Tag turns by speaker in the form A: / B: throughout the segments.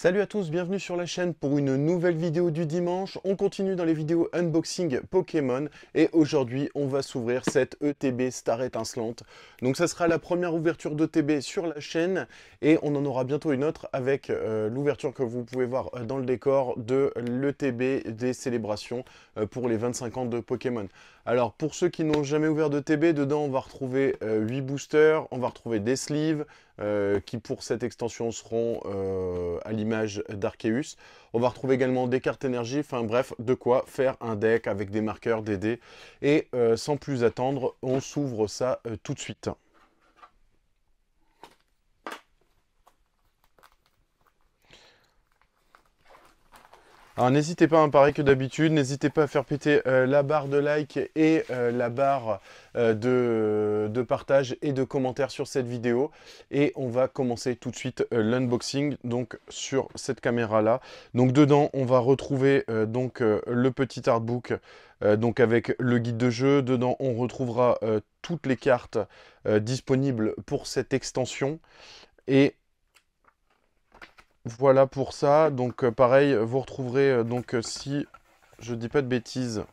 A: Salut à tous, bienvenue sur la chaîne pour une nouvelle vidéo du dimanche. On continue dans les vidéos unboxing Pokémon et aujourd'hui on va s'ouvrir cette ETB Star Étincelante. Donc ça sera la première ouverture d'ETB sur la chaîne et on en aura bientôt une autre avec l'ouverture que vous pouvez voir dans le décor de l'ETB des célébrations pour les 25 ans de Pokémon. Alors pour ceux qui n'ont jamais ouvert d'ETB, dedans on va retrouver 8 boosters, on va retrouver des sleeves, qui pour cette extension seront à l'image d'Arceus. On va retrouver également des cartes énergie, enfin bref, de quoi faire un deck avec des marqueurs, des dés. Et sans plus attendre, on s'ouvre ça tout de suite. Alors n'hésitez pas, hein, pareil que d'habitude, n'hésitez pas à faire péter la barre de like et la barre de partage et de commentaires sur cette vidéo. Et on va commencer tout de suite l'unboxing donc sur cette caméra là. Donc dedans on va retrouver le petit artbook donc avec le guide de jeu. Dedans on retrouvera toutes les cartes disponibles pour cette extension. Et voilà pour ça. Donc pareil, vous retrouverez si je dis pas de bêtises,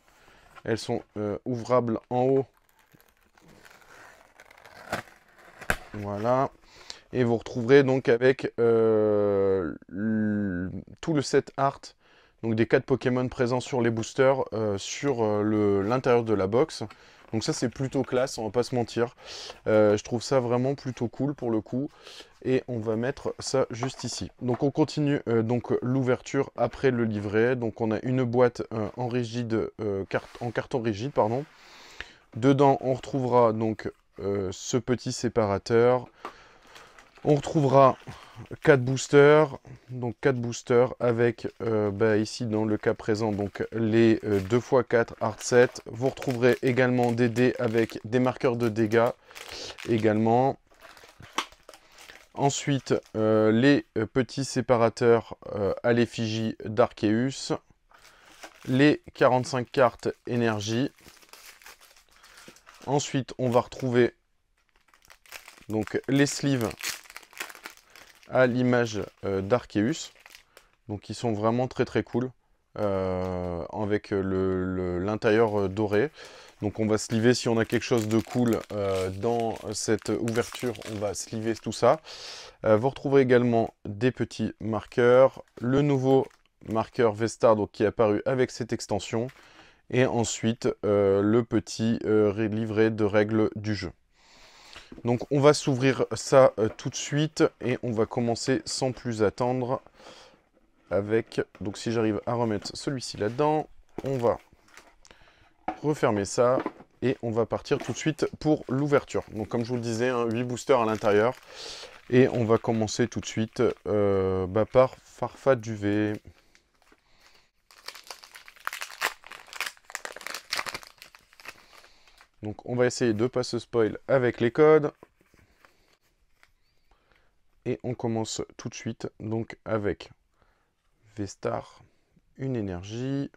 A: elles sont ouvrables en haut. Voilà. Et vous retrouverez donc avec tout le set art, donc des 4 Pokémon présents sur les boosters, sur l'intérieur de la box. Donc ça c'est plutôt classe, on va pas se mentir. Je trouve ça vraiment plutôt cool pour le coup. Et on va mettre ça juste ici. Donc on continue l'ouverture après le livret. Donc on a une boîte en rigide, en carton rigide, pardon. Dedans on retrouvera donc ce petit séparateur. On retrouvera 4 boosters, donc 4 boosters avec ici dans le cas présent donc les 2x4 art set. Vous retrouverez également des dés avec des marqueurs de dégâts également. Ensuite les petits séparateurs à l'effigie d'Arceus, les 45 cartes énergie. Ensuite on va retrouver donc les sleeves à l'image d'Arceus, donc qui sont vraiment très très cool, avec l'intérieur doré. Donc on va sleever si on a quelque chose de cool dans cette ouverture, on va sleever tout ça. Vous retrouverez également des petits marqueurs, le nouveau marqueur Vestar donc, qui est apparu avec cette extension, et ensuite le petit livret de règles du jeu. Donc on va s'ouvrir ça tout de suite et on va commencer sans plus attendre avec, donc si j'arrive à remettre celui-ci là-dedans, on va refermer ça et on va partir tout de suite pour l'ouverture. Donc comme je vous le disais, 8 boosters à l'intérieur et on va commencer tout de suite par Farfaduvé. Donc on va essayer de ne pas se spoil avec les codes. Et on commence tout de suite donc avec Vestar, une énergie,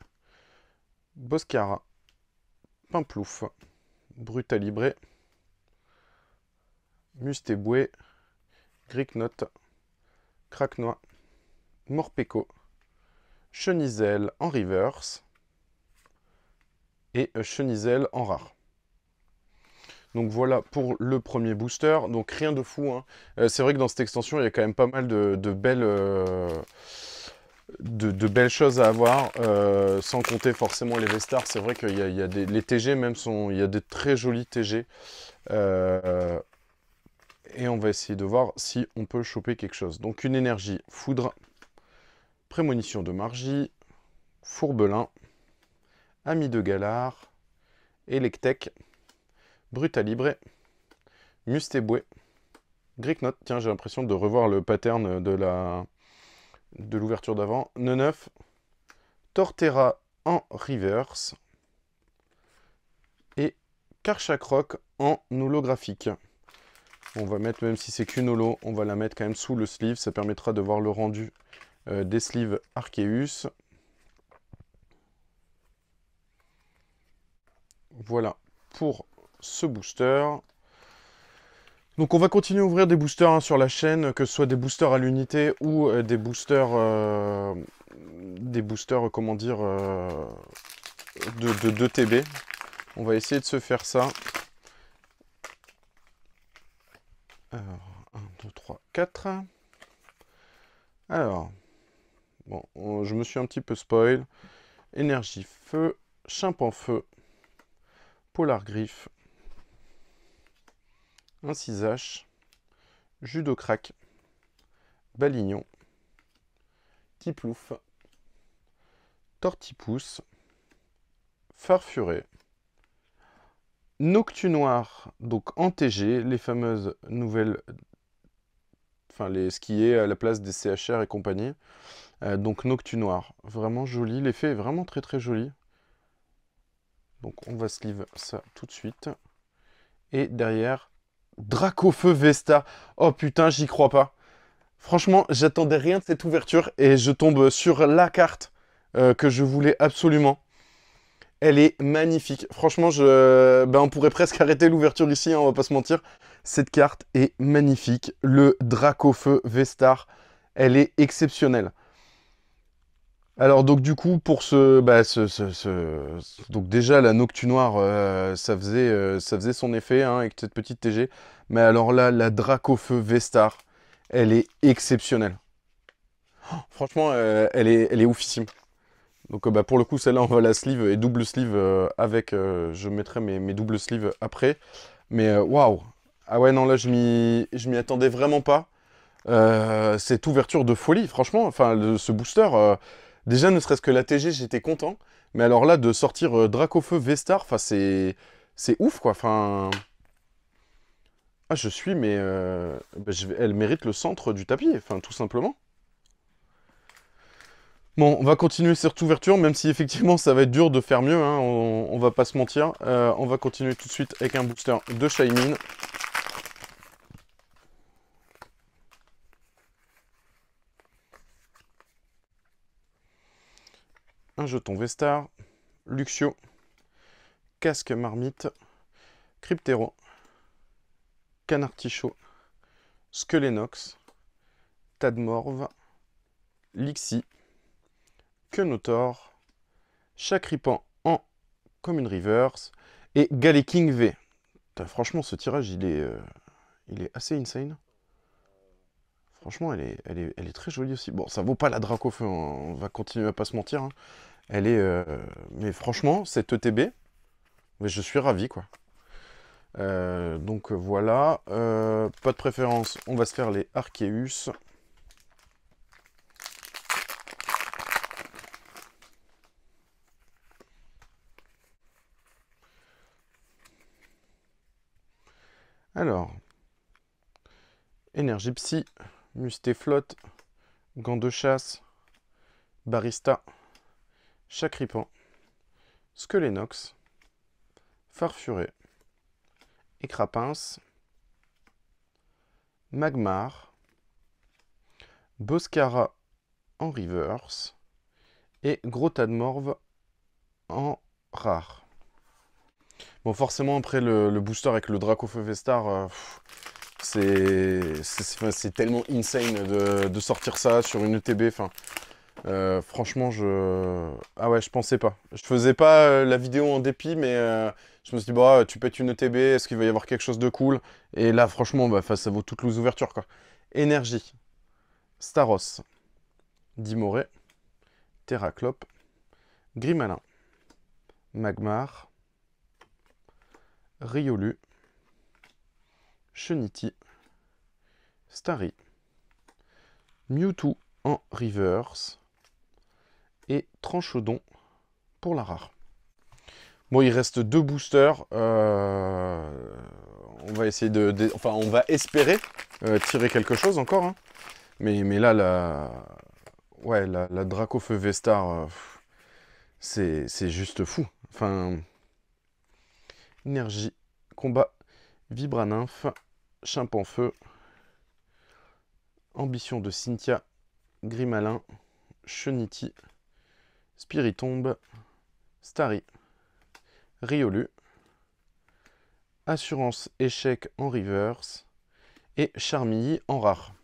A: Boscara, Pimplouf, Brutalibré, Mustéboué, Gricnote, Craquenois, Morpeko, Chenizel en reverse et Chenizel en rare. Donc voilà pour le premier booster, donc rien de fou, hein. C'est vrai que dans cette extension il y a quand même pas mal de belles choses à avoir, sans compter forcément les Vestars. C'est vrai qu'il y a les TG même il y a des très jolis TG. Et on va essayer de voir si on peut choper quelque chose. Donc une énergie foudre, prémonition de Margie, Fourbelin, Ami de Galar, Electek, Brutalibré, Mustéboué, Gricnote. Tiens, j'ai l'impression de revoir le pattern de l'ouverture d'avant. Neneuf, Torterra en reverse et Karchakroc en holographique. On va mettre, même si c'est qu'une holo, on va la mettre quand même sous le sleeve. Ça permettra de voir le rendu des sleeves Arceus. Voilà pour ce booster. Donc on va continuer à ouvrir des boosters hein, sur la chaîne, que ce soit des boosters à l'unité ou des boosters, comment dire, de TB. On va essayer de se faire ça. Alors, 1, 2, 3, 4. Alors, bon, je me suis un petit peu spoil. Énergie feu, chimpanzé feu, polar griffe, un 6H, judo crack, balignon, tiplouf, tortipousse, farfuré, Noctu noir, donc en TG, les fameuses nouvelles, enfin ce qui est à la place des CHR et compagnie. Donc Noctu noir, vraiment joli, l'effet est vraiment très très joli. Donc on va sleeve ça tout de suite. Et derrière, Dracofeu Vesta. Oh putain, j'y crois pas. Franchement, j'attendais rien de cette ouverture et je tombe sur la carte que je voulais absolument. Elle est magnifique. Franchement, on pourrait presque arrêter l'ouverture ici, hein, on va pas se mentir. Cette carte est magnifique. Le Dracofeu Vestar, elle est exceptionnelle. Alors donc du coup, pour donc déjà la Noctu noire, ça faisait son effet hein, avec cette petite TG. Mais alors là, la Dracofeu Vestar, elle est exceptionnelle. Franchement, elle est oufissime. Donc pour le coup, celle-là, on va la sleeve et double sleeve avec. Je mettrai mes doubles sleeves après. Mais waouh! Ah ouais, non, là, je m'y attendais vraiment pas. Cette ouverture de folie, franchement, enfin, ce booster, déjà, ne serait-ce que la TG, j'étais content. Mais alors là, de sortir Dracofeu Vestar, enfin, c'est ouf, quoi. Enfin. Ah, je suis, mais elle mérite le centre du tapis, enfin, tout simplement. Bon, on va continuer cette ouverture, même si effectivement ça va être dur de faire mieux, hein, on va pas se mentir. On va continuer tout de suite avec un booster de Shaymin. Un jeton Vestar, Luxio, casque Marmite, Cryptero, Canartichaud, Skelenox, Tadmorve, Lixie, Quenotor, Chakripan en Commune Reverse et Galeking V. Putain, franchement, ce tirage, il est assez insane. Franchement, elle est très jolie aussi. Bon, ça vaut pas la Dracofeu, hein, on va continuer à pas se mentir. Hein. Elle est... Mais franchement, cette ETB, mais je suis ravi, quoi. Donc voilà. Pas de préférence, on va se faire les Arceus. Alors, Énergie Psy, Mustéflotte, Gants de chasse, Barista, Chakripan, Skelenox, Farfuré, Écrapince, Magmar, Boscara en reverse et Gros Tadmorve en rare. Bon, forcément, après le booster avec le Dracofeu Vestar, c'est tellement insane de sortir ça sur une ETB. Enfin, franchement, ah ouais, je pensais pas. Je faisais pas la vidéo en dépit, mais je me suis dit, bah, tu pètes une ETB, est-ce qu'il va y avoir quelque chose de cool? Et là, franchement, bah, ça vaut toutes les ouvertures, quoi. Énergie, Staros, Dimoré, Terraclope, Grimalin, Magmar, Riolu, Cheniti, Starry, Mewtwo en reverse et Tranchodon pour la rare. Bon, il reste deux boosters. On va essayer enfin, on va espérer tirer quelque chose encore. Hein. Mais là, ouais, la Dracofeu Vestar, c'est juste fou. Enfin, énergie, combat, Vibranymph, Chimpanfeu, ambition de Cynthia, Grimalin, Cheniti, Spiritombe, Starry, Riolu, assurance échec en reverse et Charmilly en rare.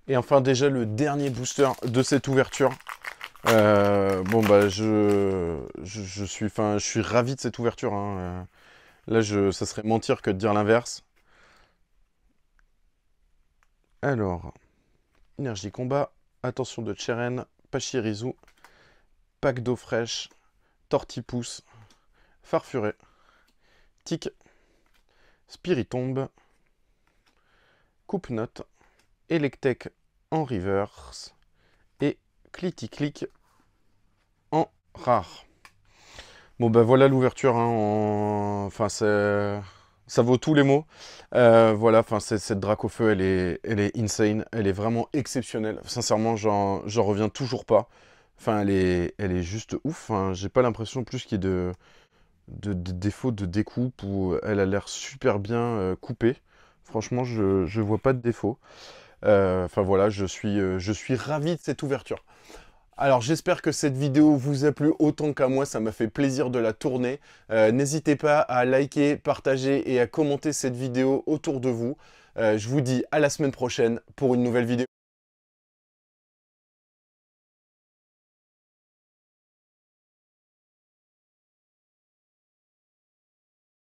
A: Et enfin déjà le dernier booster de cette ouverture. Bon bah je suis ravi de cette ouverture, hein. Là ça serait mentir que de dire l'inverse. Alors, énergie combat, attention de Cheren, Pachirisu, pack d'eau fraîche, Tortipousse, Farfuré, Tic, Spiritombe, Coupe-Note, Electek en reverse et Clitic-Clic en rare. Bon bah voilà l'ouverture, hein, enfin ça vaut tous les mots. Voilà, enfin cette Dracofeu, elle est insane, elle est vraiment exceptionnelle. Sincèrement, j'en reviens toujours pas. Enfin, elle est juste ouf. Hein. J'ai pas l'impression plus qu'il y ait de défauts de découpe ou elle a l'air super bien coupée. Franchement, je vois pas de défaut. Enfin voilà, je suis ravi de cette ouverture. Alors j'espère que cette vidéo vous a plu autant qu'à moi, ça m'a fait plaisir de la tourner. N'hésitez pas à liker, partager et à commenter cette vidéo autour de vous. Je vous dis à la semaine prochaine pour une nouvelle vidéo.